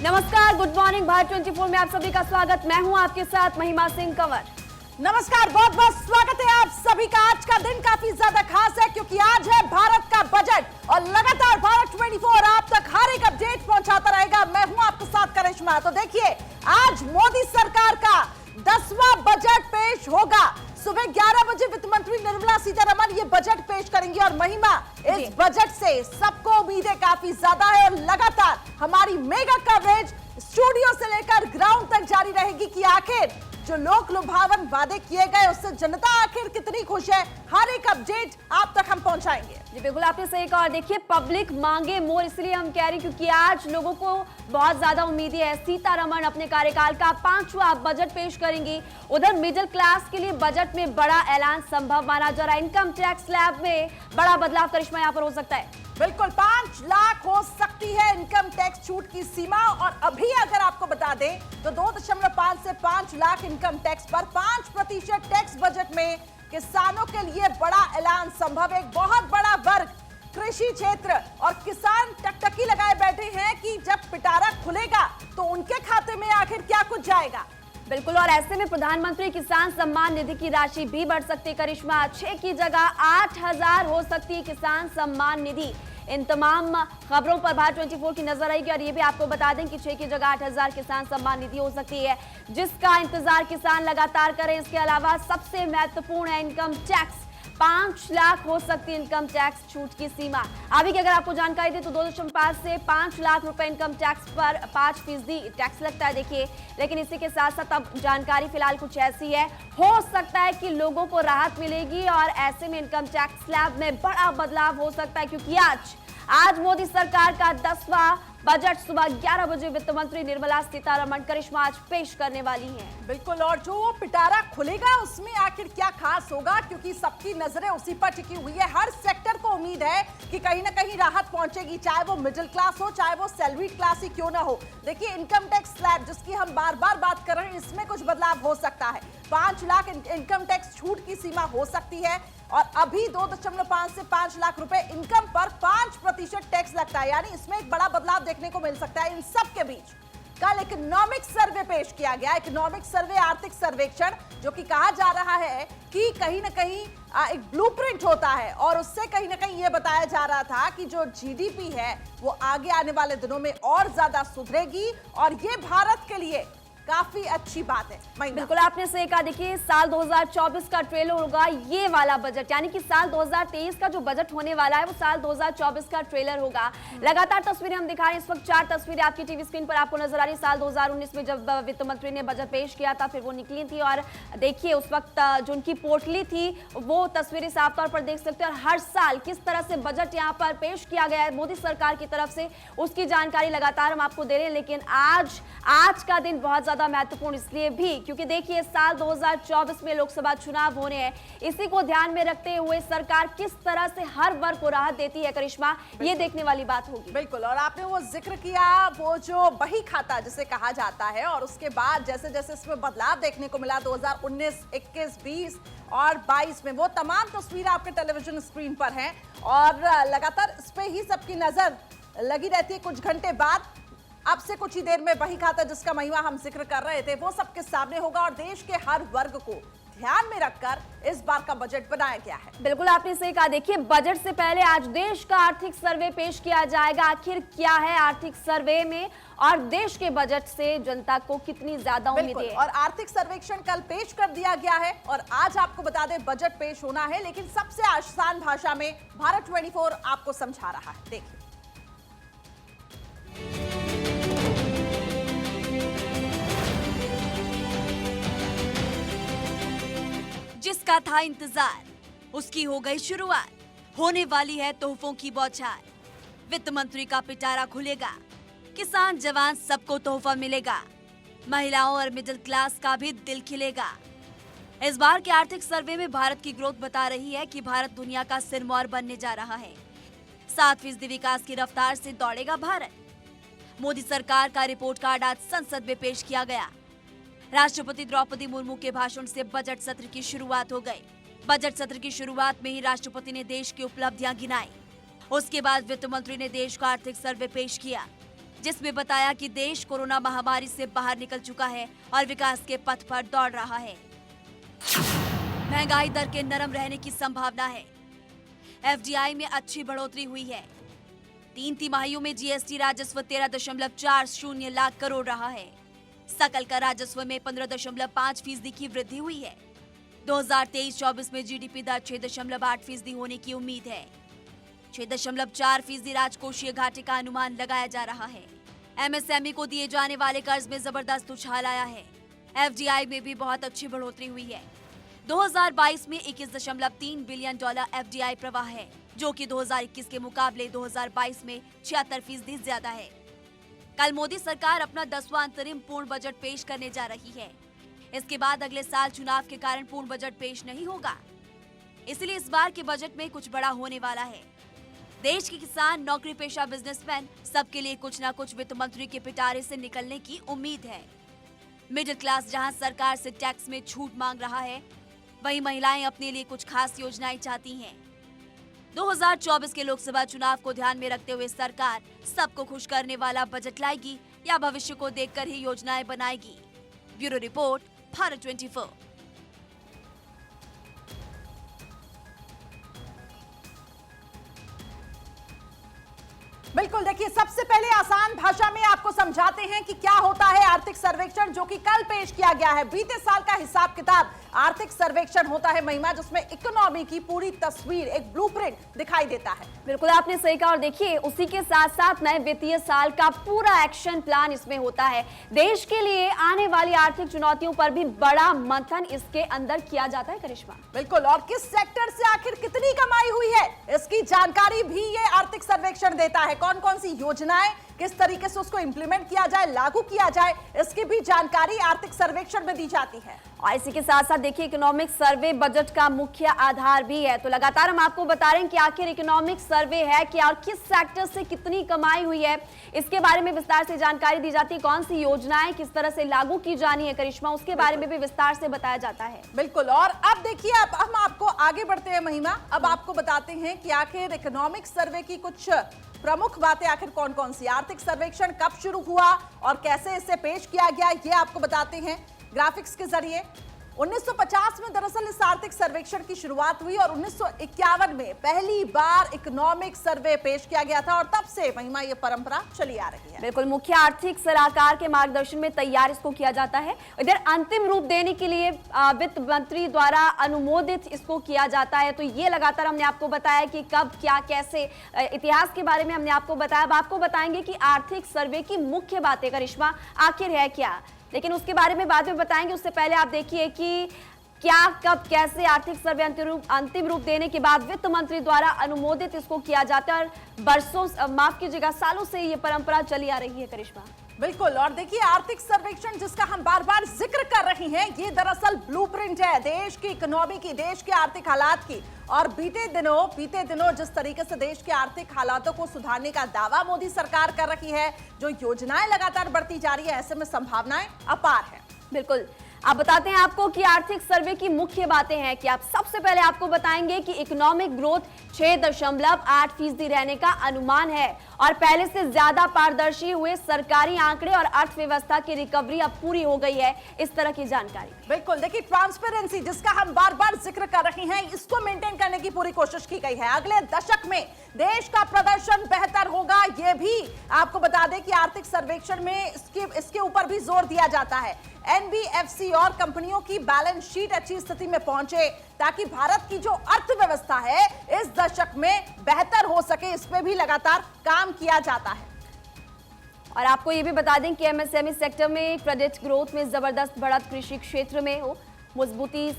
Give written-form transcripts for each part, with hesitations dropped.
नमस्कार, good morning. Bharat 24 में आप सभी का स्वागत। मैं हूं आपके साथ महिमा सिंह कंवर। नमस्कार, बहुत बहुत स्वागत है आप सभी का। आज का दिन काफी ज्यादा खास है क्योंकि आज है भारत का बजट और लगातार भारत 24 आप तक हर एक अपडेट पहुंचाता रहेगा। मैं हूं आपके साथ करिश्मा। तो देखिए, आज मोदी सरकार का 10वां बजट पेश होगा। सुबह 11 बजे वित्त मंत्री निर्मला सीतारमण ये बजट पेश करेंगी और महिमा, इस बजट से सबको उम्मीदें काफी ज्यादा है और लगातार हमारी मेगा कवरेज स्टूडियो से लेकर ग्राउंड तक जारी रहेगी कि आखिर जो लोक लुभावन वादे किए गए उससे जनता आखिर कितनी खुश है। हर एक अपडेट आप तक हम पहुंचाएंगे। जी बिल्कुल, आपने सही कहा। और देखिए, पब्लिक मांगे मोर, इसलिए हम कह रहे हैं क्योंकि आज लोगों को बहुत ज्यादा उम्मीदें है। सीतारमण अपने कार्यकाल का 5वां बजट पेश करेंगी। उधर मिडिल क्लास के लिए बजट में बड़ा ऐलान संभव माना जा रहा है। इनकम टैक्स स्लैब में बड़ा बदलाव करिश्मा यहाँ पर हो सकता है। बिल्कुल, 5 लाख हो सकती है इनकम टैक्स छूट की सीमा। और अभी अगर आपको बता दें तो 2.5 से 5 लाख इनकम टैक्स पर 5% टैक्स बजट में किसानों के लिए बड़ा ऐलान संभव है। एक बहुत बड़ा वर्ग कृषि क्षेत्र और किसान टकटकी लगाए बैठे हैं कि जब पिटारा खुलेगा तो उनके खाते में आखिर क्या कुछ जाएगा। बिल्कुल, और ऐसे में प्रधानमंत्री किसान सम्मान निधि की राशि भी बढ़ सकती है करिश्मा। 6 की जगह 8,000 हो सकती है किसान सम्मान निधि। इन तमाम खबरों पर भारत 24 की नजर आएगी और ये भी आपको बता दें कि 6 की जगह 8,000 किसान सम्मान निधि हो सकती है, जिसका इंतजार किसान लगातार करें। इसके अलावा सबसे महत्वपूर्ण है इनकम टैक्स। 5 लाख हो सकती है इनकम टैक्स छूट की सीमा। अभी की अगर आपको जानकारी दे तो 2.5 से 5 लाख रुपए इनकम टैक्स पर 5% टैक्स लगता है। देखिए, लेकिन इसी के साथ साथ अब जानकारी फिलहाल कुछ ऐसी है, हो सकता है कि लोगों को राहत मिलेगी और ऐसे में इनकम टैक्स स्लैब में बड़ा बदलाव हो सकता है क्योंकि आज मोदी सरकार का 10वां बजट सुबह 11 बजे वित्त मंत्री निर्मला सीतारमण करिश्मा आज पेश करने वाली हैं। बिल्कुल, और जो पिटारा खुलेगा उसमें आखिर क्या खास होगा क्योंकि सबकी नजरें उसी पर टिकी हुई है। हर सेक्टर को उम्मीद है कि कहीं ना कहीं राहत पहुंचेगी, चाहे वो मिडिल क्लास हो, चाहे वो सैलरीड क्लास ही क्यों ना हो। देखिए, इनकम टैक्स स्लैब जिसकी हम बार बार बात कर रहे हैं, इसमें कुछ बदलाव हो सकता है। 5 लाख इनकम टैक्स छूट की सीमा हो सकती है और अभी 2.5 से 5 लाख रुपए इनकम पर 5% टैक्स लगता है, यानी इसमें एक बड़ा बदलाव देखने को मिल सकता है। इन सब के बीच कल इकोनॉमिक सर्वे पेश किया गया। इकोनॉमिक सर्वे आर्थिक सर्वेक्षण, जो कि कहा जा रहा है कि कहीं ना कहीं एक ब्लूप्रिंट होता है और उससे कहीं ना कहीं यह बताया जा रहा था कि जो जीडीपी है वो आगे आने वाले दिनों में और ज्यादा सुधरेगी और ये भारत के लिए काफी अच्छी बात है। बिल्कुल, आपने सही कहा। देखिए, साल 2024 का ट्रेलर होगा ये वाला बजट, यानी कि साल 2023 का जो बजट होने वाला है वो साल 2024 का ट्रेलर होगा। लगातार तस्वीरें हम दिखा रहे हैं। इस वक्त 4 तस्वीरें आपकी टीवी स्क्रीन पर आपको नजर आ रही। साल 2019 में जब वित्त मंत्री ने बजट पेश किया था, फिर वो निकली थी और देखिए उस वक्त जो उनकी पोटली थी वो तस्वीरें साफ तौर पर देख सकते हैं। और हर साल किस तरह से बजट यहाँ पर पेश किया गया है मोदी सरकार की तरफ से, उसकी जानकारी लगातार हम आपको दे रहे हैं। लेकिन आज का दिन बहुत ज्यादा महत्वपूर्ण इसलिए भी क्योंकि देखिए, साल 2024 में लोकसभा चुनाव होने हैं। इसी को ध्यान में रखते हुए सरकार किस तरह से हर वर्ग को राहत देती है करिश्मा, ये देखने वाली बात होगी। बिल्कुल, और आपने वो जिक्र किया वो जो बही खाता जिसे कहा जाता है और उसके बाद जैसे जैसे इसमें बदलाव देखने को मिला 2019, 21, 20 और 22 में, वो तमाम तस्वीरें आपके टेलीविजन स्क्रीन पर हैं और लगातार इस पे ही सबकी नजर लगी रहती है। कुछ घंटे बाद अब से कुछ ही देर में वही खाता जिसका महिमा हम जिक्र कर रहे थे वो सबके सामने होगा और देश के हर वर्ग को ध्यान में रखकर इस बार का बजट बनाया गया है। बिल्कुल, आपने सही कहा। देखिए, बजट से पहले आज देश का आर्थिक सर्वे पेश किया जाएगा। आखिर क्या है आर्थिक सर्वे में और देश के बजट से जनता को कितनी ज्यादा उम्मीदें हैं। और आर्थिक सर्वेक्षण कल पेश कर दिया गया है और आज आपको बता दें बजट पेश होना है, लेकिन सबसे आसान भाषा में भारत 24 आपको समझा रहा है। देखिए, जिसका था इंतजार उसकी हो गई शुरुआत। होने वाली है तोहफों की बौछार। वित्त मंत्री का पिटारा खुलेगा, किसान जवान सबको तोहफा मिलेगा, महिलाओं और मिडिल क्लास का भी दिल खिलेगा। इस बार के आर्थिक सर्वे में भारत की ग्रोथ बता रही है कि भारत दुनिया का सिरमौर बनने जा रहा है। 7% विकास की रफ्तार से दौड़ेगा भारत। मोदी सरकार का रिपोर्ट कार्ड आज संसद में पेश किया गया। राष्ट्रपति द्रौपदी मुर्मू के भाषण से बजट सत्र की शुरुआत हो गई। बजट सत्र की शुरुआत में ही राष्ट्रपति ने देश की उपलब्धियां गिनाई। उसके बाद वित्त मंत्री ने देश का आर्थिक सर्वे पेश किया। जिसमें बताया कि देश कोरोना महामारी से बाहर निकल चुका है और विकास के पथ पर दौड़ रहा है। महंगाई दर के नरम रहने की संभावना है। एफडीआई में अच्छी बढ़ोतरी हुई है। 3 तिमाहियों में जीएसटी राजस्व 13.40 लाख करोड़ रहा है। सकल का राजस्व में 15.5% की वृद्धि हुई है। 2023-24 में जीडीपी दर 6.8% होने की उम्मीद है। 6.4% राजकोषीय घाटे का अनुमान लगाया जा रहा है। एमएसएमई को दिए जाने वाले कर्ज में जबरदस्त उछाल आया है। एफडीआई में भी बहुत अच्छी बढ़ोतरी हुई है। 2022 में $21.3 बिलियन एफडीआई प्रवाह है, जो कि 2021 के मुकाबले 2022 में 76% ज्यादा है। कल मोदी सरकार अपना 10वां अंतरिम पूर्ण बजट पेश करने जा रही है। इसके बाद अगले साल चुनाव के कारण पूर्ण बजट पेश नहीं होगा, इसलिए इस बार के बजट में कुछ बड़ा होने वाला है। देश के किसान, नौकरी पेशा बिजनेसमैन सबके लिए कुछ न कुछ वित्त मंत्री के पिटारे से निकलने की उम्मीद है। मिडिल क्लास जहां सरकार से टैक्स में छूट मांग रहा है, वहीं महिलाएं अपने लिए कुछ खास योजनाएं चाहती हैं। 2024 के लोकसभा चुनाव को ध्यान में रखते हुए सरकार सबको खुश करने वाला बजट लाएगी या भविष्य को देखकर ही योजनाएं बनाएगी। Bureau report, Bharat 24। बिल्कुल, देखिए सबसे पहले आसान भाषा में आपको समझाते हैं कि क्या होता है आर्थिक सर्वेक्षण, जो कि कल पेश किया गया है। बीते साल का हिसाब किताब आर्थिक सर्वेक्षण होता है महिमा, जिसमें इकोनॉमी की पूरी तस्वीर, एक ब्लूप्रिंट दिखाई देता है। बिल्कुल आपने सही कहा, और देखिए उसी के साथ साथ नए वित्तीय साल का पूरा एक्शन प्लान इसमें होता है। देश के लिए आने वाली आर्थिक चुनौतियों पर भी बड़ा मंथन इसके अंदर किया जाता है। करिश्मा, बिल्कुल, और किस सेक्टर से आखिर कितनी कमाई हुई है, इसकी जानकारी भी ये आर्थिक सर्वेक्षण देता है। कौन कौन सी योजनाएं, किस तरीके से उसको इंप्लीमेंट किया जाए, लागू किया जाए, इसकी भी जानकारी आर्थिक सर्वेक्षण में दी जाती है। और इसी के साथ साथ देखिए इकोनॉमिक सर्वे बजट का मुख्य आधार भी है। तो लगातार हम आपको बता रहे हैं कि आखिर इकोनॉमिक सर्वे है क्या और किस सेक्टर से कितनी कमाई हुई है, इसके बारे में विस्तार से जानकारी दी जाती है। कौन सी योजनाएं किस तरह से लागू की जानी है करिश्मा, उसके बारे में भी विस्तार से बताया जाता है। बिल्कुल, और अब देखिए अब हम आपको आगे बढ़ते हैं महिमा, अब आपको बताते हैं कि आखिर इकोनॉमिक सर्वे की कुछ प्रमुख बातें आखिर कौन कौन सी। आर्थिक सर्वेक्षण कब शुरू हुआ और कैसे इसे पेश किया गया, ये आपको बताते हैं ग्राफिक्स के जरिए। 1950 में दरअसल इस आर्थिक सर्वेक्षण की शुरुआत हुई और 1951 में पहली बार इकोनॉमिक सर्वे पेश किया गया था, और तब से महिमा ये परंपरा चली आ रही है। बिल्कुल, मुख्य आर्थिक सलाहकार के मार्गदर्शन में तैयार इसको किया जाता है। इधर अंतिम रूप देने के लिए वित्त मंत्री द्वारा अनुमोदित इसको किया जाता है। तो ये लगातार हमने आपको बताया कि कब, क्या, कैसे, इतिहास के बारे में हमने आपको बताया। अब आपको बताएंगे कि आर्थिक सर्वे की मुख्य बातें करिश्मा आखिर है क्या, लेकिन उसके बारे में बाद में बताएंगे। उससे पहले आप देखिए कि क्या, कब, कैसे आर्थिक सर्वे अंतिम रूप देने के बाद वित्त मंत्री द्वारा अनुमोदित इसको किया जाता है, और बरसों, माफ कीजिएगा, सालों से ये परंपरा चली आ रही है करिश्मा। बिल्कुल, और देखिए आर्थिक सर्वेक्षण जिसका हम बार बार जिक्र कर रहे हैं, ये दरअसल ब्लूप्रिंट है देश की इकोनॉमी की, देश के आर्थिक हालात की। और बीते दिनों जिस तरीके से देश के आर्थिक हालातों को सुधारने का दावा मोदी सरकार कर रही है, जो योजनाएं लगातार बढ़ती जा रही है, ऐसे में संभावनाएं अपार है। बिल्कुल, आप बताते हैं आपको कि आर्थिक सर्वे की मुख्य बातें हैं कि आप सबसे पहले आपको बताएंगे कि इकोनॉमिक ग्रोथ 6.8% रहने का अनुमान है, और पहले से ज्यादा पारदर्शी हुए सरकारी आंकड़े और अर्थव्यवस्था की रिकवरी अब पूरी हो गई है, इस तरह की जानकारी। बिल्कुल, देखिए ट्रांसपेरेंसी जिसका हम बार बार जिक्र कर रहे हैं, इसको मेंटेन करने की पूरी कोशिश की गई है। अगले दशक में देश का प्रदर्शन बेहतर होगा, ये भी आपको बता दें कि आर्थिक सर्वेक्षण में इसके ऊपर भी जोर दिया जाता है। एनबीएफसी और कंपनियों की बैलेंस शीट अच्छी स्थिति में पहुंचे, ताकि भारत की जो अर्थव्यवस्था है इस दशक में बेहतर हो सके, इस पे भी लगातार काम किया जाता है। और आपको ये भी बता दें कि एमएसएमई सेक्टर में क्रेडिट ग्रोथ में जबरदस्त बढ़त, कृषि क्षेत्र में हो मजबूती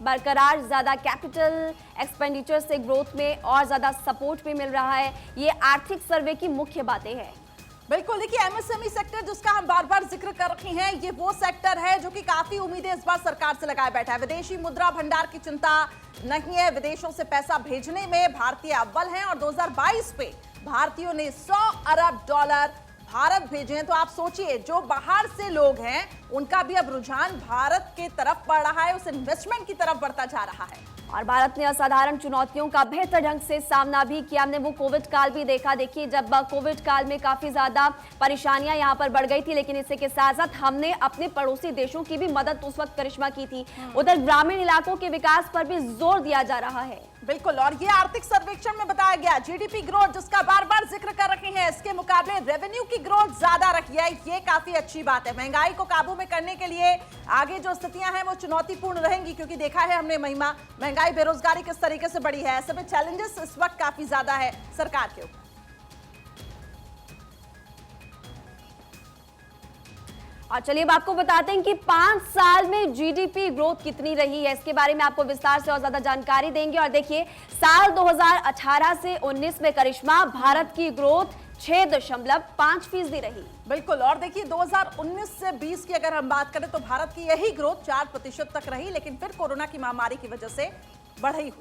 बरकरार, ज्यादा कैपिटल एक्सपेंडिचर से ग्रोथ में और ज्यादा सपोर्ट भी मिल रहा है। ये आर्थिक सर्वे की मुख्य बातें हैं। बिल्कुल, देखिए एमएसएमई सेक्टर जिसका हम बार बार जिक्र कर रहे हैं, ये वो सेक्टर है जो कि काफी उम्मीदें इस बार सरकार से लगाए बैठा है। विदेशी मुद्रा भंडार की चिंता नहीं है, विदेशों से पैसा भेजने में भारतीय अव्वल हैं, और 2022 में भारतीयों ने $100 अरब भारत भेजे हैं। तो आप सोचिए, जो बाहर से लोग हैं उनका भी अब रुझान भारत के तरफ बढ़ रहा है, उस इन्वेस्टमेंट की तरफ बढ़ता जा रहा है। और भारत ने असाधारण चुनौतियों का बेहतर ढंग से सामना भी किया। हमने वो कोविड काल भी देखा। देखिए, जब कोविड काल में काफी ज्यादा परेशानियां यहां पर बढ़ गई थी, लेकिन इसी के साथ साथ हमने अपने पड़ोसी देशों की भी मदद उस वक्त करिश्मा की थी। उधर ग्रामीण इलाकों के विकास पर भी जोर दिया जा रहा है। बिल्कुल, और ये आर्थिक सर्वेक्षण में बताया गया जीडीपी ग्रोथ जिसका बार बार जिक्र कर रहे हैं, इसके मुकाबले रेवेन्यू की ग्रोथ ज्यादा रही है। ये काफी अच्छी बात है। महंगाई को काबू में करने के लिए आगे जो स्थितियां हैं वो चुनौतीपूर्ण रहेंगी, क्योंकि देखा है हमने महंगाई, बेरोजगारी किस तरीके से बढ़ी है। ऐसे में चैलेंजेस इस वक्त काफी ज्यादा है सरकार के ऊपर। और चलिए अब आपको बताते हैं कि 5 साल में जीडीपी ग्रोथ कितनी रही है। इसके बारे में आपको विस्तार से और ज्यादा जानकारी देंगे। और देखिए, साल 2018 से 19 में करिश्मा भारत की ग्रोथ 6.5% रही। बिल्कुल, और देखिए 2019 से 20 की अगर हम बात करें तो भारत की यही ग्रोथ 4% तक रही, लेकिन फिर कोरोना की महामारी की वजह से बढ़ी हुई।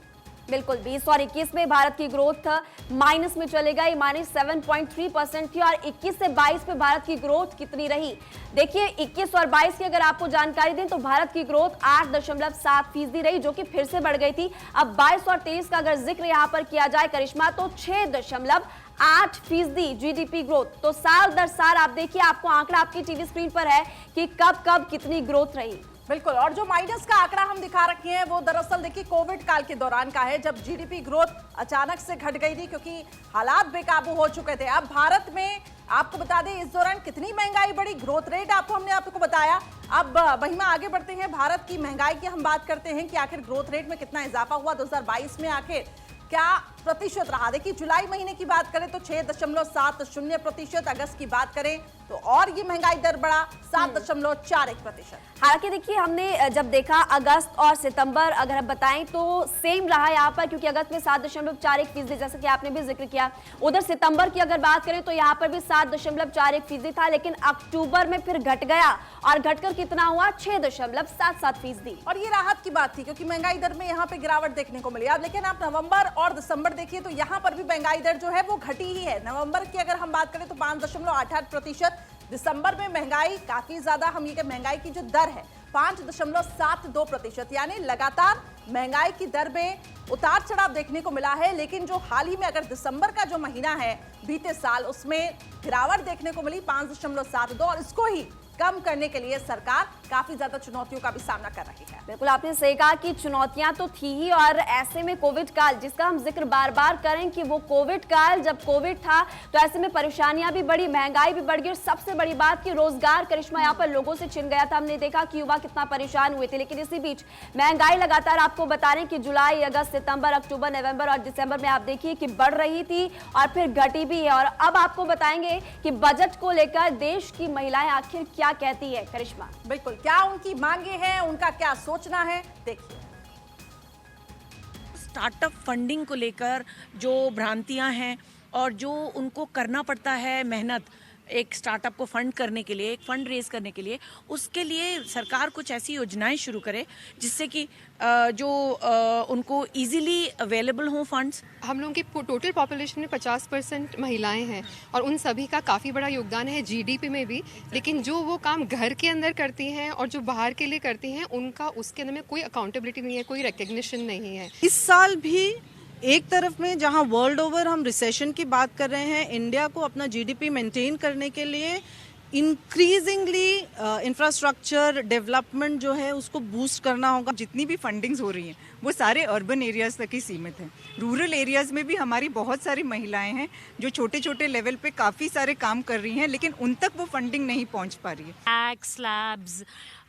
बिल्कुल, 20 और 21 में भारत की ग्रोथ माइनस में चले गई, -7.3% थी। और 21 से 22 में भारत की ग्रोथ कितनी रही? देखिए, 21 और 22 की अगर आपको जानकारी दें तो भारत की ग्रोथ 8.7% रही, जो कि फिर से बढ़ गई थी। अब 22 और 23 का अगर जिक्र यहां पर किया जाए करिश्मा, तो 6.8% जीडीपी ग्रोथ। तो साल दर साल आप देखिए, आपको आंकड़ा आपकी टीवी स्क्रीन पर है कि कब कब कितनी ग्रोथ रही। बिल्कुल, और जो माइनस का आंकड़ा हम दिखा रखे हैं वो दरअसल देखिए कोविड काल के दौरान का है, जब जीडीपी ग्रोथ अचानक से घट गई थी क्योंकि हालात बेकाबू हो चुके थे। अब भारत में आपको बता दें इस दौरान कितनी महंगाई बढ़ी, ग्रोथ रेट हमने आपको बताया। अब महिमा आगे बढ़ते हैं, भारत की महंगाई की हम बात करते हैं कि आखिर ग्रोथ रेट में कितना इजाफा हुआ 2022 में, आखिर क्या प्रतिशत रहा। देखिए, जुलाई महीने की बात करें तो 6.70%, अगस्त की बात करें तो और ये महंगाई दर बढ़ा 7.41%। हालांकि देखिए, हमने जब देखा अगस्त और सितंबर अगर हम बताएं तो सेम रहा यहाँ पर, क्योंकि अगस्त में 7.41% जैसा कि आपने भी जिक्र किया। उधर सितंबर की अगर बात करें तो यहाँ पर भी 7.41% था, लेकिन अक्टूबर में फिर घट गया और घटकर कितना हुआ 6.77%। और ये राहत की बात थी क्योंकि महंगाई दर में यहाँ पे गिरावट देखने को मिली। अब लेकिन आप नवंबर और दिसंबर देखिए तो यहाँ पर भी महंगाई दर जो है वो घटी ही है। नवंबर की अगर हम बात करें तो 5.88%, दिसंबर में महंगाई काफी ज्यादा, हम ये महंगाई की जो दर है 5.72%, यानी लगातार महंगाई की दर में उतार चढ़ाव देखने को मिला है। लेकिन जो हाल ही में अगर दिसंबर का जो महीना है बीते साल, उसमें गिरावट देखने को मिली 5.72, और इसको ही कम करने के लिए सरकार काफी ज्यादा चुनौतियों का भी सामना कर रही है। बिल्कुल, आपने सही कहा कि चुनौतियां तो थी ही, और ऐसे में कोविड काल जिसका हम जिक्र बार बार करें कि वो कोविड काल, जब कोविड था तो ऐसे में परेशानियां भी बढ़ी, महंगाई भी बढ़ गई, और सबसे बड़ी बात कि रोजगार करिश्मा यहाँ पर लोगों से छिन गया था। हमने देखा कि युवा कितना परेशान हुए थे। लेकिन इसी बीच महंगाई लगातार आपको बता रहे कि जुलाई, अगस्त, सितंबर, अक्टूबर, नवंबर और दिसंबर में आप देखिए कि बढ़ रही थी और फिर घटी भी है। और अब आपको बताएंगे कि बजट को लेकर देश की महिलाएं आखिर क्या कहती है करिश्मा। बिल्कुल, क्या उनकी मांगे हैं, उनका क्या सोचना है, देखिए। स्टार्टअप फंडिंग को लेकर जो भ्रांतियां हैं और जो उनको करना पड़ता है मेहनत एक स्टार्टअप को फंड करने के लिए, एक फंड रेज करने के लिए, उसके लिए सरकार कुछ ऐसी योजनाएं शुरू करे जिससे कि उनको इजीली अवेलेबल हों फंड्स। हम लोगों की टोटल पॉपुलेशन में 50% महिलाएं हैं और उन सभी का काफ़ी बड़ा योगदान है जीडीपी में भी। लेकिन जो वो काम घर के अंदर करती हैं और जो बाहर के लिए करती हैं, उनका उसके अंदर में कोई अकाउंटेबिलिटी नहीं है, कोई रिकग्निशन नहीं है। इस साल भी एक तरफ में जहां वर्ल्ड ओवर हम रिसेशन की बात कर रहे हैं, इंडिया को अपना जीडीपी मेंटेन करने के लिए इंक्रीजिंगली इंफ्रास्ट्रक्चर डेवलपमेंट जो है उसको बूस्ट करना होगा। जितनी भी फंडिंग्स हो रही हैं वो सारे अर्बन एरियाज तक ही सीमित हैं। रूरल एरियाज में भी हमारी बहुत सारी महिलाएं हैं जो छोटे छोटे लेवल पे काफ़ी सारे काम कर रही हैं, लेकिन उन तक वो फंडिंग नहीं पहुंच पा रही है। टैक्स स्लैब्स,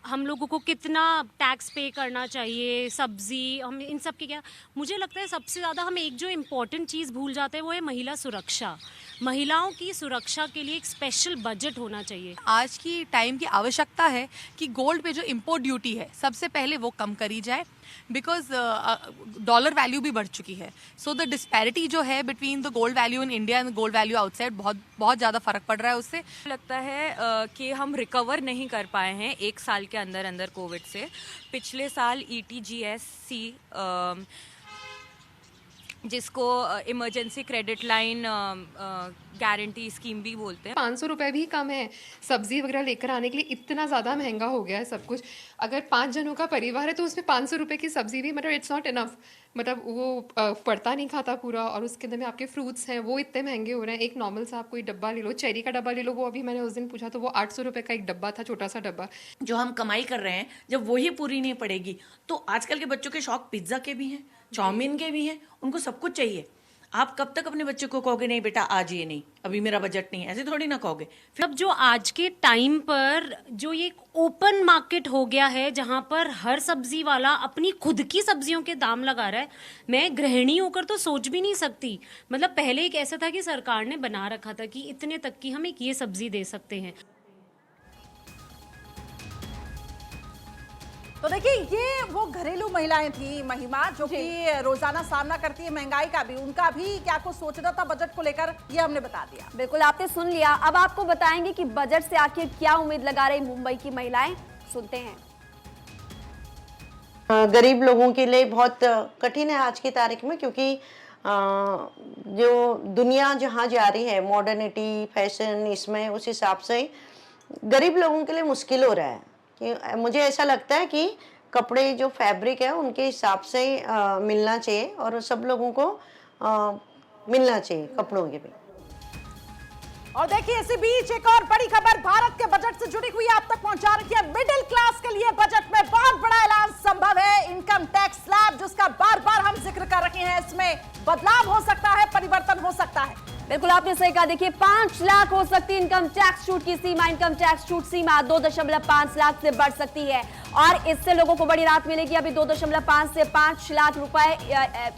हम लोगों को कितना टैक्स पे करना चाहिए, सब्जी, हम इन सब की क्या, मुझे लगता है सबसे ज़्यादा हम एक जो इम्पोर्टेंट चीज़ भूल जाते हैं वो है महिला सुरक्षा। महिलाओं की सुरक्षा के लिए एक स्पेशल बजट होना चाहिए। आज की टाइम की आवश्यकता है कि गोल्ड पे जो इम्पोर्ट ड्यूटी है सबसे पहले वो कम करी जाए, बिकॉज डॉलर वैल्यू भी बढ़ चुकी है। सो द डिस्पैरिटी जो है between the gold value in India and gold value outside बहुत ज़्यादा फर्क पड़ रहा है। उससे लगता है कि हम रिकवर नहीं कर पाए हैं एक साल के अंदर कोविड से। पिछले साल ETGSC जिसको emergency credit line guarantee scheme भी बोलते हैं। 500 रुपये भी कम है सब्जी वगैरह लेकर आने के लिए, इतना ज़्यादा महंगा हो गया है सब कुछ। अगर 5 जनों का परिवार है तो उसमें 500 रुपये की सब्जी भी मतलब इट्स नॉट इनफ, मतलब वो पड़ता नहीं खाता पूरा। और उसके अंदर में आपके फ्रूट्स हैं वो इतने महंगे हो रहे हैं। एक नॉर्मल सा आप कोई डब्बा ले लो, चेरी का डब्बा ले लो, वो अभी मैंने उस दिन पूछा तो वो 800 रुपये का एक डब्बा था, छोटा सा डब्बा। जो हम कमाई कर रहे हैं जब वही पूरी नहीं पड़ेगी तो आजकल के बच्चों के शौक पिज्जा के भी हैं, चाउमीन के भी हैं, उनको सब कुछ चाहिए। आप कब तक अपने बच्चे को कहोगे नहीं बेटा आज ये नहीं, अभी मेरा बजट नहीं है, ऐसे थोड़ी ना कहोगे। अब जो आज के टाइम पर जो ये ओपन मार्केट हो गया है जहां पर हर सब्जी वाला अपनी खुद की सब्जियों के दाम लगा रहा है, मैं गृहिणी होकर तो सोच भी नहीं सकती। मतलब पहले एक ऐसा था कि सरकार ने बना रखा था कि इतने तक की हम एक ये सब्जी दे सकते हैं। तो देखिए ये वो घरेलू महिलाएं थी महिमा जो कि रोजाना सामना करती है महंगाई का भी, उनका भी क्या कुछ सोचना था बजट को लेकर, ये हमने बता दिया। बिल्कुल आपने सुन लिया। अब आपको बताएंगे कि बजट से आखिर क्या उम्मीद लगा रही मुंबई की महिलाएं, सुनते हैं। गरीब लोगों के लिए बहुत कठिन है आज की तारीख में, क्योंकि जो दुनिया जहाँ जा रही है मॉडर्निटी फैशन इसमें, उस हिसाब से गरीब लोगों के लिए मुश्किल हो रहा है। कि मुझे ऐसा लगता है कि कपड़े जो फैब्रिक है उनके हिसाब से मिलना चाहिए और सब लोगों को मिलना चाहिए कपड़ों के भी। और देखिए इसी बीच एक और बड़ी खबर भारत के बजट से जुड़ी हुई आप तक पहुंचा रखी है। मिडिल क्लास के लिए बजट में बहुत बड़ा ऐलान संभव है। इनकम टैक्स स्लैब जिसका बार बार हम जिक्र कर रहे हैं, इसमें बदलाव हो सकता है, परिवर्तन हो सकता है। बिल्कुल आपने सही कहा। देखिए 5 लाख हो सकती है इनकम टैक्स छूट की सीमा। इनकम टैक्स छूट सीमा 2.5 लाख से बढ़ सकती है और इससे लोगों को बड़ी राहत मिलेगी। अभी 2.5 से 5 लाख रुपए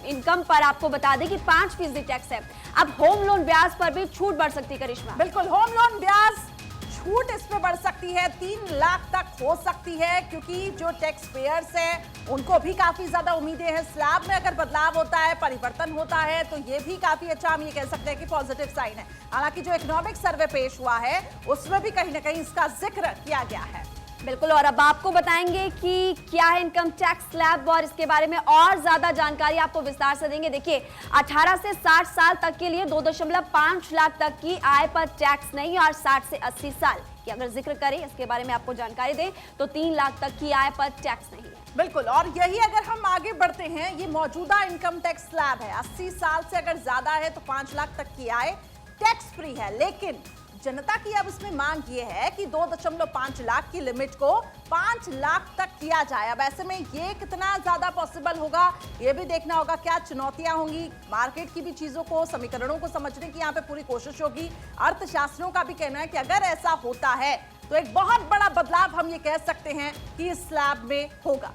इनकम पर आपको बता दें कि 5% टैक्स है। अब होम लोन ब्याज पर भी छूट बढ़ सकती है करिश्मा। बिल्कुल होम लोन ब्याज छूट इसमें बढ़ सकती है, 3 लाख तक हो सकती है, क्योंकि जो टैक्स पेयर्स हैं उनको भी काफी ज्यादा उम्मीदें हैं। स्लैब में अगर बदलाव होता है, परिवर्तन होता है तो ये भी काफी अच्छा, हम ये कह सकते हैं कि पॉजिटिव साइन है। हालांकि जो इकोनॉमिक सर्वे पेश हुआ है उसमें भी कहीं ना कहीं इसका जिक्र किया गया है। बिल्कुल, और अब आपको बताएंगे कि क्या है इनकम टैक्स स्लैब और इसके बारे में और ज्यादा जानकारी आपको विस्तार से देंगे। देखिए 18 से 60 साल तक के लिए 2.5 लाख तक की आय पर टैक्स नहीं और 60 से 80 साल की अगर जिक्र करें इसके बारे में आपको जानकारी दें तो 3 लाख तक की आय पर टैक्स नहीं है। बिल्कुल, और यही अगर हम आगे बढ़ते हैं, ये मौजूदा इनकम टैक्स स्लैब है। 80 साल से अगर ज्यादा है तो 5 लाख तक की आय टैक्स फ्री है, लेकिन जनता की अब इसमें मांग ये है कि 2.5 लाख की लिमिट को 5 लाख तक किया जाए। अब ऐसे में ये कितना ज्यादा पॉसिबल होगा ये भी देखना होगा। क्या चुनौतियां होंगी, मार्केट की भी चीजों को, समीकरणों को समझने की यहाँ पे पूरी कोशिश होगी। अर्थशास्त्रियों का भी कहना है कि अगर ऐसा होता है तो एक बहुत बड़ा बदलाव हम ये कह सकते हैं कि इस स्लैब में होगा।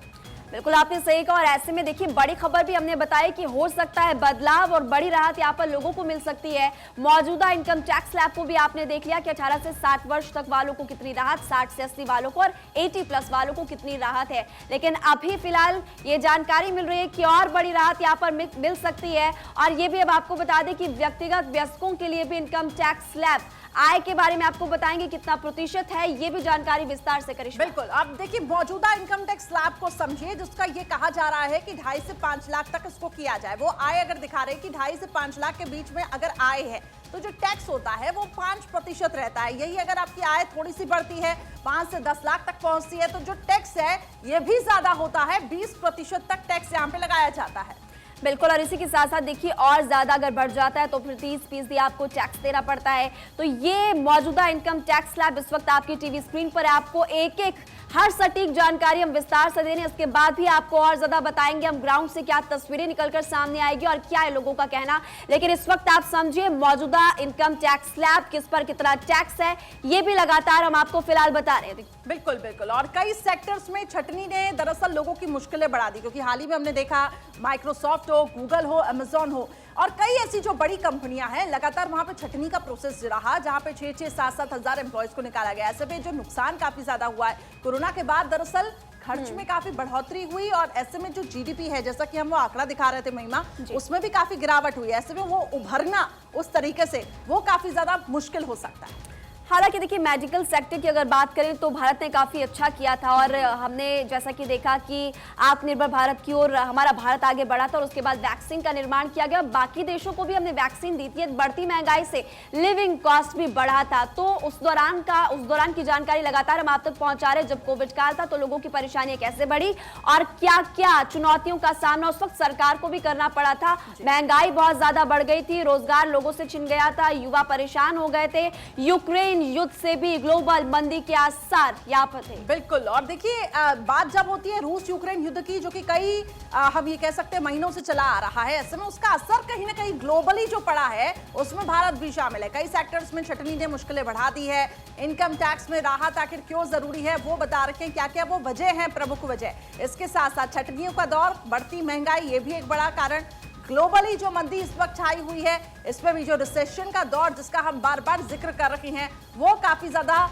बिल्कुल आपने सही कहा। और ऐसे में देखिए बड़ी खबर भी हमने बताई कि हो सकता है बदलाव और बड़ी राहत यहाँ पर लोगों को मिल सकती है। मौजूदा इनकम टैक्स स्लैब को भी आपने देख लिया कि 18 से 60 वर्ष तक वालों को कितनी राहत, 60 से 80 वालों को और 80+ वालों को कितनी राहत है। लेकिन अभी फिलहाल ये जानकारी मिल रही है कि और बड़ी राहत यहाँ पर मिल सकती है। और ये भी अब आपको बता दें कि व्यक्तिगत वयस्कों के लिए भी इनकम टैक्स स्लैब आय के बारे में आपको बताएंगे कितना प्रतिशत है, ये भी जानकारी विस्तार से करिश्मा। बिल्कुल, अब देखिए मौजूदा इनकम टैक्स स्लैब को समझिए, जिसका ये कहा जा रहा है कि 2.5 से 5 लाख तक इसको किया जाए। वो आय अगर दिखा रहे हैं कि 2.5 से 5 लाख के बीच में अगर आय है तो जो टैक्स होता है वो 5% रहता है। यही अगर आपकी आय थोड़ी सी बढ़ती है, 5 से 10 लाख तक पहुंचती है, तो जो टैक्स है ये भी ज्यादा होता है, 20% तक टैक्स यहाँ पे लगाया जाता है। बिल्कुल, और इसी के साथ साथ देखिए और ज्यादा अगर बढ़ जाता है तो फिर 30% आपको टैक्स देना पड़ता है। तो ये मौजूदा इनकम टैक्स स्लैब इस वक्त आपकी टीवी स्क्रीन पर है। आपको एक एक हर सटीक जानकारी हम विस्तार से देने, इसके बाद भी आपको और ज्यादा बताएंगे हम ग्राउंड से क्या तस्वीरें निकलकर सामने आएगी और क्या है लोगों का कहना। लेकिन इस वक्त आप समझिए मौजूदा इनकम टैक्स स्लैब किस पर कितना टैक्स है, ये भी लगातार हम आपको फिलहाल बता रहे हैं। बिल्कुल बिल्कुल, और कई सेक्टर्स में छटनी ने दरअसल लोगों की मुश्किलें बढ़ा दी, क्योंकि हाल ही में हमने देखा माइक्रोसॉफ्ट हो, गूगल हो, अमेजॉन हो और कई ऐसी जो बड़ी कंपनियां हैं, लगातार वहां पे छटनी का प्रोसेस रहा, जहां पे 6-6, 7-7 हजार एम्प्लॉयज को निकाला गया। ऐसे में जो नुकसान काफी ज्यादा हुआ है कोरोना के बाद, दरअसल खर्च में काफी बढ़ोतरी हुई और ऐसे में जो जीडीपी है, जैसा कि हम वो आंकड़ा दिखा रहे थे महिमा, उसमें भी काफी गिरावट हुई। ऐसे में वो उभरना उस तरीके से वो काफी ज्यादा मुश्किल हो सकता है। हालांकि देखिए मेडिकल सेक्टर की अगर बात करें तो भारत ने काफी अच्छा किया था और हमने जैसा कि देखा कि आत्मनिर्भर भारत की ओर हमारा भारत आगे बढ़ा था और उसके बाद वैक्सीन का निर्माण किया गया। बाकी देशों को भी हमने वैक्सीन दी थी। बढ़ती महंगाई से लिविंग कॉस्ट भी बढ़ा था, तो उस दौरान की जानकारी लगातार हम आप तक पहुंचा रहे। जब कोविड काल था तो लोगों की परेशानियां कैसे बढ़ी और क्या क्या चुनौतियों का सामना उस वक्त सरकार को भी करना पड़ा था। महंगाई बहुत ज्यादा बढ़ गई थी, रोजगार लोगों से छिन गया था, युवा परेशान हो गए थे। यूक्रेन युद्ध से भी ग्लोबल मंदी के आसार यहाँ पर थे। बिल्कुल। और देखिए बात जब होती है रूस यूक्रेन युद्ध की, जो कि कई हम ये कह सकते हैं महीनों से चला आ रहा है, ऐसे में उसका असर कहीं ना कहीं ग्लोबली जो पड़ा है उसमें भारत भी शामिल है। कई सेक्टर्स में छटनी ने मुश्किलें बढ़ा दी है। इनकम टैक्स में राहत आखिर क्यों जरूरी है वो बता रखे हैं, क्या क्या वो वजह है, प्रमुख वजह। इसके साथ साथ छटनियों का दौर, बढ़ती महंगाई, ये भी एक बड़ा कारण। ग्लोबली जो मंदी इस वक्त छाई हुई है, इसमें भी जो रिसेशन का दौर जिसका हम बार बार जिक्र कर रहे हैं, वो काफी ज्यादा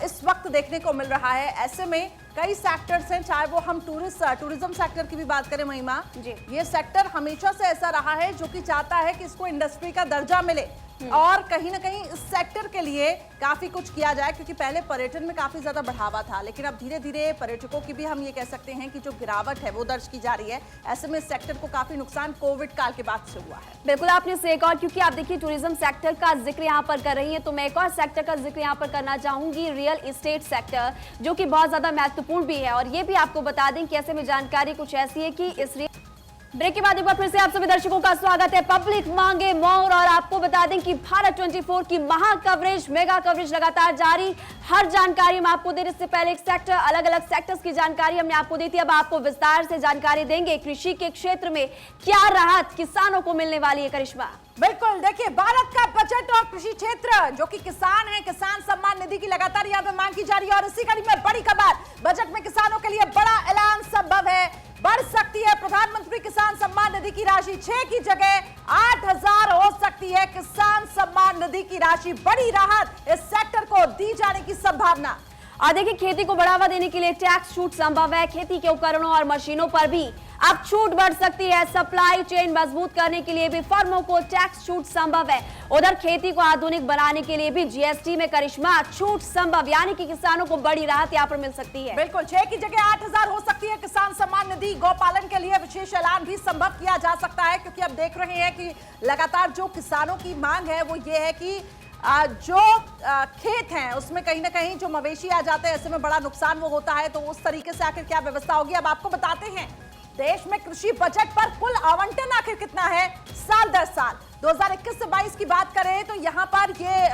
इस वक्त देखने को मिल रहा है। ऐसे में कई सेक्टर्स हैं, चाहे वो हम टूरिज्म सेक्टर की भी बात करें महिमा जी, ये सेक्टर हमेशा से ऐसा रहा है जो कि चाहता है कि इसको इंडस्ट्री का दर्जा मिले और कहीं ना कहीं इस सेक्टर के लिए काफी कुछ किया जाए, क्योंकि पहले पर्यटन में काफी ज्यादा बढ़ावा था, लेकिन अब धीरे धीरे पर्यटकों की भी हम ये कह सकते हैं कि जो गिरावट है वो दर्ज की जा रही है। ऐसे में इस सेक्टर को काफी नुकसान कोविड काल के बाद से हुआ है। बिल्कुल आपने सही कहा, क्योंकि आप देखिए टूरिज्म सेक्टर का जिक्र यहाँ पर कर रही है, तो मैं एक और सेक्टर का जिक्र यहाँ पर करना चाहूंगी, रियल एस्टेट सेक्टर, जो कि बहुत ज्यादा महत्वपूर्ण भी है। और ये भी आपको बता दें कि ऐसे में जानकारी कुछ ऐसी है कि इस ब्रेक के बाद एक बार फिर से आप सभी दर्शकों का स्वागत है। पब्लिक मांगे मोर, और आपको बता दें कि भारत 24 की महा कवरेज, मेगा कवरेज लगातार जारी। हर जानकारी हम आपको दे रहे। इससे पहले एक सेक्टर, अलग अलग सेक्टर्स की जानकारी हमने आपको दी थी, अब आपको विस्तार से जानकारी देंगे कृषि के क्षेत्र में क्या राहत किसानों को मिलने वाली है। करिश्मा बिल्कुल, देखिए भारत का बजट और कृषि क्षेत्र जो कि किसान है, किसान सम्मान निधि की लगातार यहाँ पे मांग की जा रही है। और इसी कड़ी में बड़ी खबर, बजट में किसानों के लिए बड़ा ऐलान संभव है, बढ़ सकती है प्रधानमंत्री किसान सम्मान निधि की राशि। 6 की जगह 8,000 हो सकती है किसान सम्मान निधि की राशि। बड़ी राहत इस सेक्टर को दी जाने की संभावना। और देखिए खेती को बढ़ावा देने के लिए टैक्स छूट संभव है। खेती के उपकरणों और मशीनों पर भी अब छूट बढ़ सकती है। सप्लाई चेन मजबूत करने के लिए भी फर्मों को टैक्स छूट संभव है। उधर खेती को आधुनिक बनाने के लिए भी जीएसटी में करिश्मा छूट संभव, यानी कि किसानों को बड़ी राहत यहाँ पर मिल सकती है। बिल्कुल, 6 की जगह 8,000 हो सकती है किसान सम्मान निधि। गौपालन के लिए विशेष ऐलान भी संभव किया जा सकता है, क्योंकि अब देख रहे हैं कि लगातार जो किसानों की मांग है वो ये है कि जो खेत हैं उसमें कहीं ना कहीं जो मवेशी आ जाते हैं, ऐसे में बड़ा नुकसान वो होता है। तो उस तरीके से आखिर क्या व्यवस्था होगी, अब आपको बताते हैं। देश में कृषि बजट पर कुल आवंटन आखिर कितना है साल दर साल। 2021 से 22 की बात करें तो यहाँ पर ये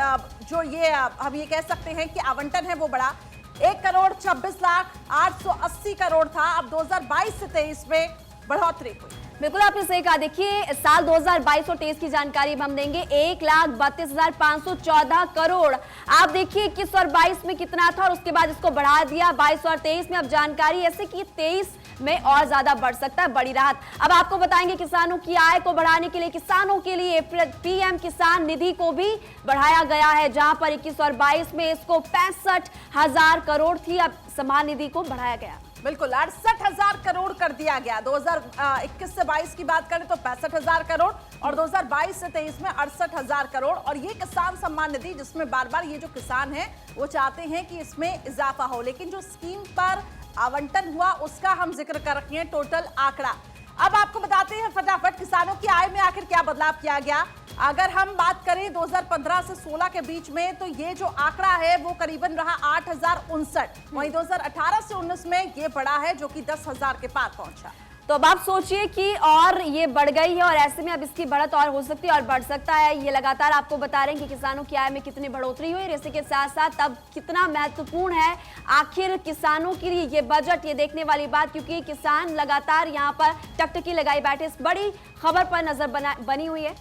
हम ये कह सकते हैं कि आवंटन है वो बड़ा 1,26,08,80 करोड़ था। अब 2022 से 23 में बढ़ोतरी हुई। बिल्कुल आपने सही कहा। देखिए साल 2022 और 23 की जानकारी हम देंगे। 1,32,514 करोड़। आप देखिए 21 और 22 में कितना था और उसके बाद इसको बढ़ा दिया 22 और 23 में। अब जानकारी ऐसे कि 23 में और ज्यादा बढ़ सकता है, बड़ी राहत। अब आपको बताएंगे किसानों की आय को बढ़ाने के लिए किसानों के लिए पीएम किसान निधि को भी बढ़ाया गया है, जहां पर 21 और 22 में इसको 65,000 करोड़ थी, अब सम्मान निधि को बढ़ाया गया। बिल्कुल 68,000 करोड़ कर दिया गया। 2021 से 22 की बात करें तो 65,000 करोड़ और 2022 से 23 में 68,000 करोड़। और ये किसान सम्मान निधि जिसमें बार बार ये जो किसान हैं वो चाहते हैं कि इसमें इजाफा हो, लेकिन जो स्कीम पर आवंटन हुआ उसका हम जिक्र कर रहे हैं टोटल आंकड़ा। अब आपको बताते हैं फटाफट किसानों की आय में आखिर क्या बदलाव किया गया। अगर हम बात करें 2015 से 16 के बीच में तो ये जो आंकड़ा है वो करीबन रहा 8,059। वहीं 2018 से 19 में ये बढ़ा है जो कि 10,000 के पार पहुंचा। तो अब आप सोचिए कि और ये बढ़ गई है और ऐसे में अब इसकी बढ़त और हो सकती है और बढ़ सकता है। ये लगातार आपको बता रहे हैं कि किसानों की आय में कितनी बढ़ोतरी हुई। इसी के साथ साथ अब कितना महत्वपूर्ण है आखिर किसानों के लिए ये बजट, ये देखने वाली बात, क्योंकि किसान लगातार यहाँ पर टकटकी लगाई बैठे। इस बड़ी खबर पर नजर बनी हुई है।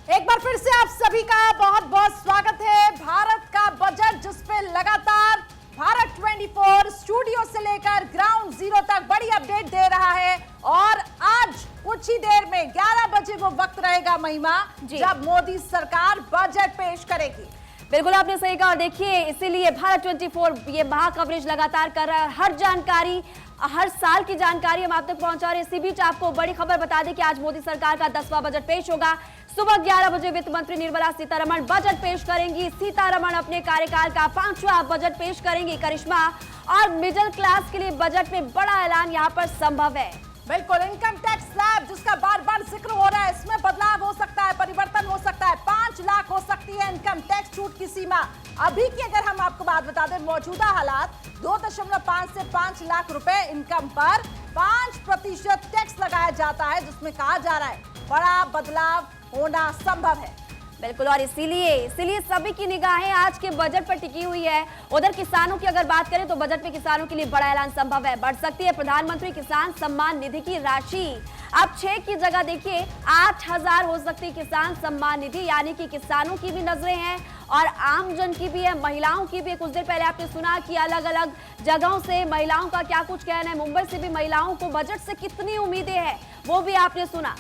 एक बार फिर से आप सभी का बहुत बहुत स्वागत है। भारत का बजट जिसपे लगातार भारत 24 स्टूडियो से लेकर ग्राउंड जीरो तक बड़ी अपडेट दे रहा है। और आज कुछ ही देर में 11 बजे वो वक्त रहेगा महिमा जब मोदी सरकार बजट पेश करेगी। बिल्कुल आपने सही कहा। देखिए इसीलिए भारत 24 ये महा कवरेज लगातार कर रहा है। हर जानकारी हर साल की जानकारी हम आप तक पहुंचा रहे हैं। इसी बीच आपको बड़ी खबर बता दें कि आज मोदी सरकार का 10वां बजट पेश होगा। सुबह 11 बजे वित्त मंत्री निर्मला सीतारमण बजट पेश करेंगी। सीतारमण अपने कार्यकाल का 5वां बजट पेश करेंगी करिश्मा, और मिडिल क्लास के लिए बजट में बड़ा ऐलान यहां पर संभव है। बिल्कुल, इनकम टैक्स स्लैब जिसका बार बार जिक्र हो रहा है, इसमें बदलाव हो सकता है, परिवर्तन हो सकता है। 5 लाख हो सकती है इनकम टैक्स छूट की सीमा। अभी की अगर हम आपको बात बता दें, मौजूदा हालात 2.5 से 5 लाख रुपए इनकम पर 5% टैक्स लगाया जाता है, जिसमें कहा जा रहा है बड़ा बदलाव होना संभव है। बिल्कुल, और इसीलिए सभी की निगाहें आज के बजट पर टिकी हुई है। उधर किसानों की अगर बात करें तो बजट में किसानों के लिए बड़ा ऐलान संभव है। बढ़ सकती है प्रधानमंत्री किसान सम्मान निधि की राशि। अब 6 की जगह देखिए 8,000 हो सकती है किसान सम्मान निधि, यानी कि किसानों की भी नजरें हैं और आमजन की भी है, महिलाओं की भी। कुछ देर पहले आपने सुना कि अलग अलग जगहों से महिलाओं का क्या कुछ कहना है। मुंबई से भी महिलाओं को बजट से कितनी उम्मीदें हैं वो भी आपने सुना।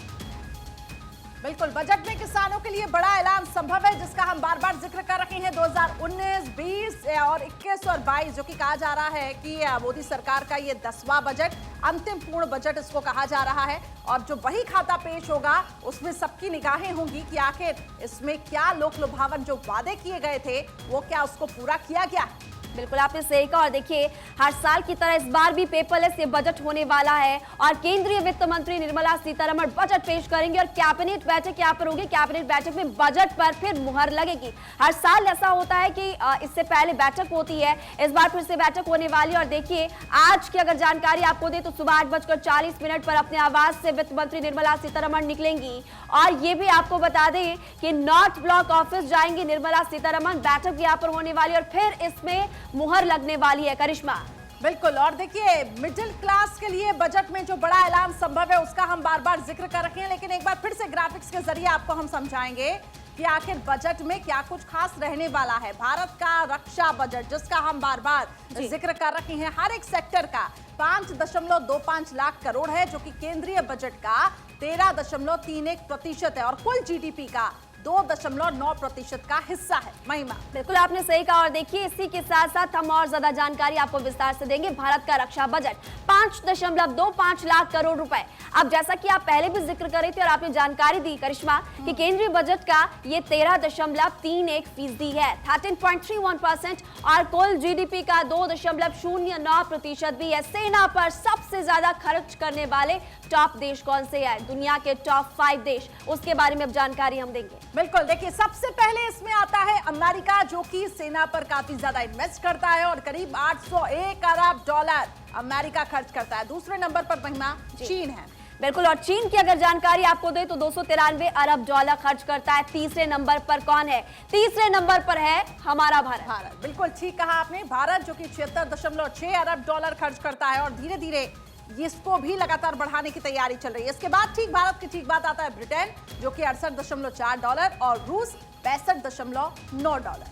बिल्कुल, बजट में किसानों के लिए बड़ा ऐलान संभव है, जिसका हम बार बार जिक्र कर रहे हैं। 2019, 20 और 21 और 22 जो कि कहा जा रहा है कि मोदी सरकार का ये 10वां बजट, अंतिम पूर्ण बजट इसको कहा जा रहा है। और जो वही खाता पेश होगा उसमें सबकी निगाहें होंगी कि आखिर इसमें क्या लोक लुभावन जो वादे किए गए थे वो क्या उसको पूरा किया गया। बिल्कुल, आपने सही कहा। और देखिए, हर साल की तरह इस बार भी पेपरलेस ये बजट होने वाला है और केंद्रीय वित्त मंत्री निर्मला सीतारमण बजट पेश करेंगे और कैबिनेट बैठक यहाँ पर होगी। कैबिनेट बैठक में बजट पर फिर मुहर लगेगी। हर साल ऐसा होता है कि इससे पहले बैठक होती है, इस बार फिर से बैठक होने वाली है। और देखिए, आज की अगर जानकारी आपको दे तो सुबह 8:40 पर अपने आवास से वित्त मंत्री निर्मला सीतारमण निकलेंगी। और ये भी आपको बता दें कि नॉर्थ ब्लॉक ऑफिस जाएंगी निर्मला सीतारमण। बैठक यहाँ पर होने वाली और फिर इसमें मुहर लगने वाली है करिश्मा। बिल्कुल, और देखिए, मिडिल क्लास के लिए बजट में जो बड़ा ऐलान संभव है उसका हम बार बार जिक्र कर रहे हैं, लेकिन एक बार फिर से ग्राफिक्स के जरिए आपको हम समझाएंगे कि आखिर बजट में क्या कुछ खास रहने वाला है। भारत का रक्षा बजट जिसका हम बार बार जिक्र कर रहे हैं, हर एक सेक्टर का 5.25 लाख करोड़ है, जो कि केंद्रीय बजट का 13.31% है और कुल जीडीपी का 2.9% का हिस्सा है। महिमा, बिल्कुल आपने सही कहा। और देखिए, इसी के साथ साथ हम और ज्यादा जानकारी आपको विस्तार से देंगे। भारत का रक्षा बजट 5.25 लाख करोड़ रुपए। अब जैसा कि आप पहले भी जिक्र कर रहे थे और आपने जानकारी दी करिश्मा कि केंद्रीय बजट का ये 13.31% है, 13.31%, और कुल जीडीपी का 2.09% भी है। सेना पर सबसे ज्यादा खर्च करने वाले टॉप देश कौन से हैं? दुनिया के टॉप 5 देश, उसके बारे में अब जानकारी हम देंगे। बिल्कुल, देखिए, सबसे पहले इसमें आता है अमेरिका, जो कि सेना पर काफी ज्यादा इन्वेस्ट करता है और करीब 801 अरब डॉलर अमेरिका खर्च करता है। दूसरे नंबर पर महिमा चीन है। बिल्कुल, और चीन की अगर जानकारी आपको दे तो 293 अरब डॉलर खर्च करता है। तीसरे नंबर पर कौन है? तीसरे नंबर पर है हमारा भारत। बिल्कुल ठीक कहा आपने, भारत जो कि 76.6 अरब डॉलर खर्च करता है और धीरे धीरे इसको भी लगातार बढ़ाने की तैयारी चल रही है। इसके बाद ठीक भारत के ठीक बाद आता है ब्रिटेन, जो कि 68.4 डॉलर, और रूस 65.9 डॉलर।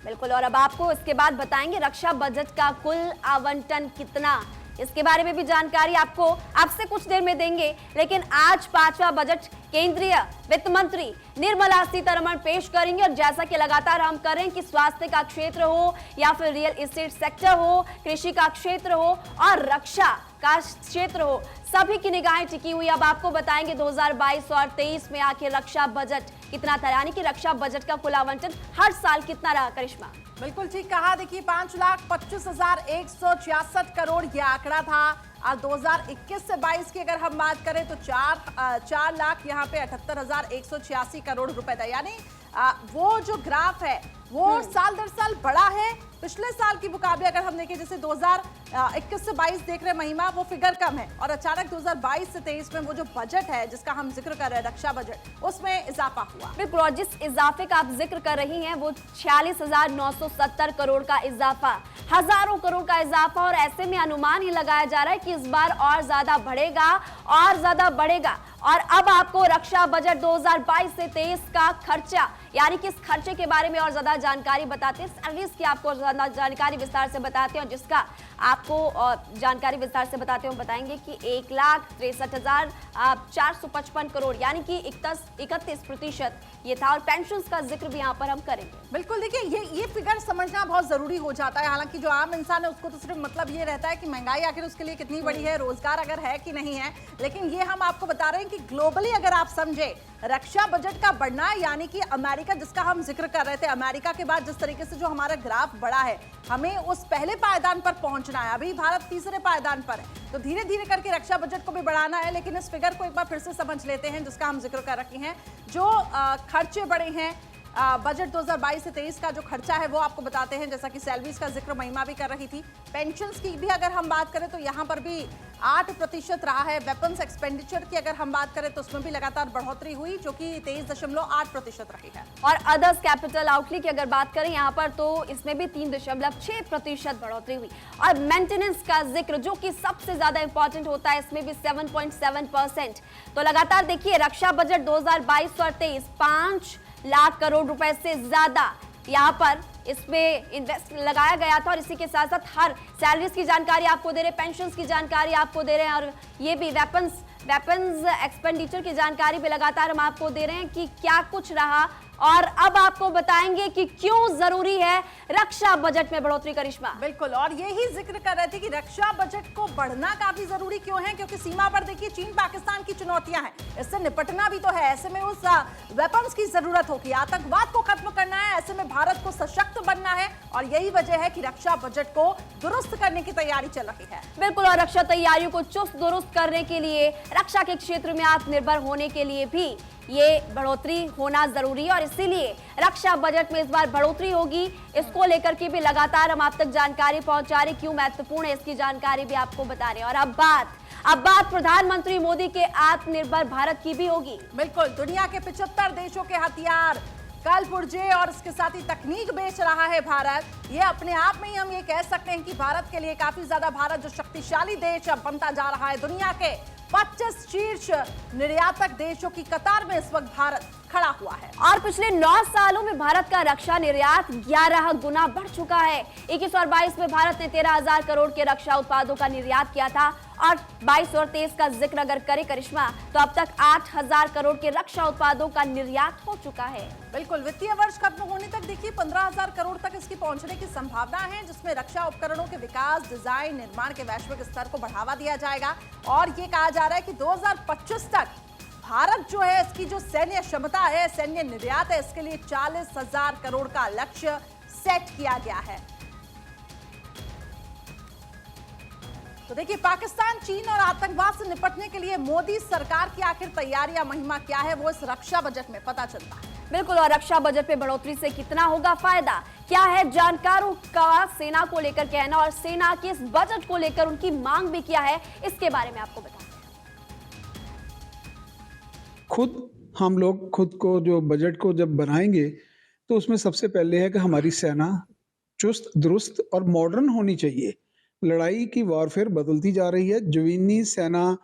बिल्कुल, और अब आपको इसके बाद बताएंगे रक्षा बजट का कुल आवंटन कितना, इसके बारे में भी जानकारी आपको आपसे कुछ देर में देंगे। लेकिन आज 5वां बजट केंद्रीय वित्त मंत्री निर्मला सीतारमण पेश करेंगे और जैसा कि लगातार हम करें कि स्वास्थ्य का क्षेत्र हो या फिर रियल एस्टेट सेक्टर हो, कृषि का क्षेत्र हो और रक्षा का क्षेत्र हो, सभी की निगाहें टिकी हुई। अब आपको बताएंगे 2022 और 23 में आखिर रक्षा बजट कितना था, यानी कि रक्षा बजट का कुल आवंटन हर साल कितना रहा करिश्मा? बिल्कुल ठीक कहा। देखिए, 5,25,166 करोड़ ये आंकड़ा था। और 2021 से 22 की अगर हम बात करें तो 4 लाख यहाँ पे 78,186 करोड़ रुपए था। यानी वो जो ग्राफ है वो साल दर साल बड़ा है। पिछले साल की मुकाबले अगर हम देखें, जैसे 2021 से 22 देख रहे महिमा, वो फिगर कम है और अचानक 2022 से 23 में वो जो बजट है जिसका हम जिक्र कर रहे हैं, रक्षा बजट, उसमें इजाफा हुआ। बिल्कुल, और जिस इजाफे का आप जिक्र कर रही हैं वो 46,970 करोड़ का इजाफा, हजारों करोड़ का इजाफा। और ऐसे में अनुमान ही लगाया जा रहा है कि इस बार और ज्यादा बढ़ेगा और ज्यादा बढ़ेगा। और अब आपको रक्षा बजट 2022 से 23 का खर्चा, यानी कि इस खर्चे के बारे में और ज्यादा जानकारी बताते हैं, सैलरीज की आपको जानकारी विस्तार से बताते हैं, और जिसका आपको जानकारी विस्तार से बताते हैं, हम बताएंगे कि 1,63,455 करोड़ यानी कि 31% ये था, और पेंशन का जिक्र भी यहाँ पर हम करेंगे। बिल्कुल, देखिए ये फिगर समझना बहुत जरूरी हो जाता है। हालांकि जो आम इंसान है उसको तो सिर्फ मतलब ये रहता है कि महंगाई आखिर उसके लिए कितनी बड़ी है, रोजगार अगर है कि नहीं है, लेकिन ये हम आपको बता रहे हैं कि ग्लोबली अगर आप समझे रक्षा बजट का बढ़ना, यानी कि अमेरिका जिसका हम जिक्र कर रहे थे, अमेरिका के बाद जिस तरीके से जो हमारा ग्राफ बढ़ा है, हमें उस पहले पायदान पर पहुंचना है। अभी भारत तीसरे पायदान पर है, तो धीरे धीरे करके रक्षा बजट को भी बढ़ाना है। लेकिन इस फिगर को एक बार फिर से समझ लेते हैं जिसका हम जिक्र कर रखे हैं। जो खर्चे बढ़े हैं, बजट 2022 से 23 का जो खर्चा है वो आपको बताते हैं, जैसा कि सैलरीज का जिक्र महिमा भी कर रही थी। पेंशन्स की भी अगर हम बात करें तो यहाँ पर भी 8% रहा है। वेपन्स एक्सपेंडिचर की अगर हम बात करें तो उसमें भी लगातार बढ़ोतरी हुई, जो कि 23.8% रही है। और अदर्स कैपिटल आउटले की अगर बात करें यहाँ पर तो इसमें भी 3.6% बढ़ोतरी हुई। और मेंटेनेंस का जिक्र जो कि सबसे ज्यादा इंपॉर्टेंट होता है, इसमें भी 7.7%। तो लगातार देखिए रक्षा बजट 2022 और 23 5 लाख करोड़ रुपए से ज्यादा यहाँ पर इसमें इन्वेस्ट लगाया गया था। और इसी के साथ साथ हर सैलरीज की जानकारी आपको दे रहे हैं, पेंशन्स की जानकारी आपको दे रहे हैं, और ये भी वेपन्स एक्सपेंडिचर की जानकारी भी लगातार हम आपको दे रहे हैं कि क्या कुछ रहा। और अब आपको बताएंगे कि क्यों जरूरी है रक्षा बजट में बढ़ोतरी। करिश्मा, बिल्कुल, और यही जिक्र कर रहे थे कि रक्षा बजट को बढ़ना काफी जरूरी क्यों है, क्योंकि सीमा पर देखिए चीन पाकिस्तान की चुनौतियां हैं, इससे निपटना भी तो है। ऐसे में उस वेपन्स की जरूरत होगी, आतंकवाद को खत्म करना है, ऐसे में भारत को सशक्त बनना है, और यही वजह है कि रक्षा बजट को दुरुस्त करने की तैयारी चल रही है। बिल्कुल, और रक्षा तैयारियों को चुस्त दुरुस्त करने के लिए, रक्षा के क्षेत्र में आत्मनिर्भर होने के लिए भी ये बढ़ोतरी होना जरूरी है, और इसीलिए रक्षा बजट में इस बार बढ़ोतरी होगी। इसको लेकर के भी लगातार हम आप तक जानकारी पहुंचा रहे, क्यों महत्वपूर्ण है इसकी जानकारी भी आपको बता रहे हैं। और अब बात प्रधानमंत्री मोदी के आत्मनिर्भर भारत की भी होगी। बिल्कुल, दुनिया के 75 देशों के हथियार, कल पुर्जे और इसके साथ ही तकनीक बेच रहा है भारत। ये अपने आप में ही हम ये कह सकते हैं कि भारत के लिए काफी ज्यादा, भारत जो शक्तिशाली देश अब बनता जा रहा है, दुनिया के 25 शीर्ष निर्यातक देशों की कतार में इस वक्त भारत खड़ा हुआ है। और पिछले 9 सालों में भारत का रक्षा निर्यात 11 गुना बढ़ चुका है। 21 और 22 में भारत ने 13,000 करोड़ के रक्षा उत्पादों का निर्यात किया था, और 22 और 23 का जिक्र अगर करें करिश्मा, तो अब तक 8,000 करोड़ के रक्षा उत्पादों का निर्यात हो चुका है। बिल्कुल, वित्तीय वर्ष खत्म होने तक देखिए 15,000 करोड़ तक इसकी पहुंचने की संभावना है, जिसमें रक्षा उपकरणों के विकास, डिजाइन, निर्माण के वैश्विक स्तर को बढ़ावा दिया जाएगा। और ये कहा जा रहा है कि 2025 तक भारत जो है, इसकी जो सैन्य क्षमता है, सैन्य निर्यात है, इसके लिए 40,000 करोड़ का लक्ष्य सेट किया गया है। तो देखिए, पाकिस्तान, चीन और आतंकवाद से निपटने के लिए मोदी सरकार की आखिर तैयारियां, महिमा क्या है, वो इस रक्षा बजट में पता चलता है। बिल्कुल, और रक्षा बजट में बढ़ोतरी से कितना होगा फायदा, क्या है जानकारों का सेना को लेकर कहना, और सेना के इस बजट को लेकर उनकी मांग भी किया है, इसके बारे में आपको बताते हैं। हम लोग खुद को जो बजट को जब बनाएंगे तो उसमें सबसे पहले है कि हमारी सेना चुस्त दुरुस्त और मॉडर्न होनी चाहिए। लड़ाई की वॉरफेयर बदलती जा रही है, जमीनी सेना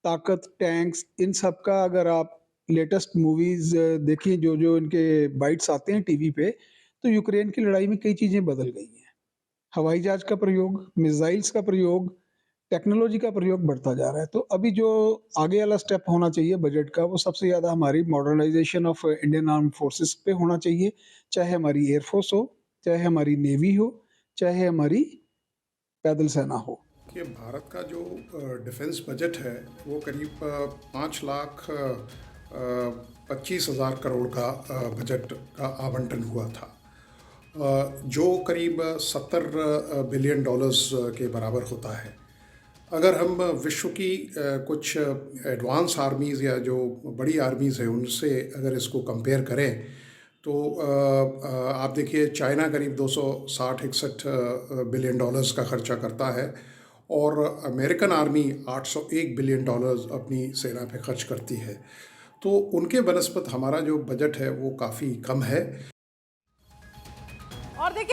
ताकत, टैंक्स, इन सब का अगर आप लेटेस्ट मूवीज देखिए, जो इनके बाइट्स आते हैं टीवी पे, तो यूक्रेन की लड़ाई में कई चीजें बदल गई हैं। हवाई जहाज का प्रयोग, मिसाइल्स का प्रयोग, टेक्नोलॉजी का प्रयोग बढ़ता जा रहा है। तो अभी जो आगे वाला स्टेप होना चाहिए बजट का, वो सबसे ज़्यादा हमारी modernisation of Indian arm forces पे होना चाहिए, चाहे हमारी एयरफोर्स हो, चाहे हमारी नेवी हो, चाहे हमारी पैदल सेना हो। कि भारत का जो डिफेंस बजट है वो करीब 5,25,000 करोड़ का बजट का आवंटन हुआ था, जो करीब $70 बिलियन के बराबर होता है। अगर हम विश्व की कुछ एडवांस आर्मीज़ या जो बड़ी आर्मीज़ हैं उनसे अगर इसको कंपेयर करें तो आप देखिए चाइना करीब 260-61 बिलियन डॉलर्स का खर्चा करता है, और अमेरिकन आर्मी $801 बिलियन अपनी सेना पे खर्च करती है। तो उनके बनस्पत हमारा जो बजट है वो काफ़ी कम है।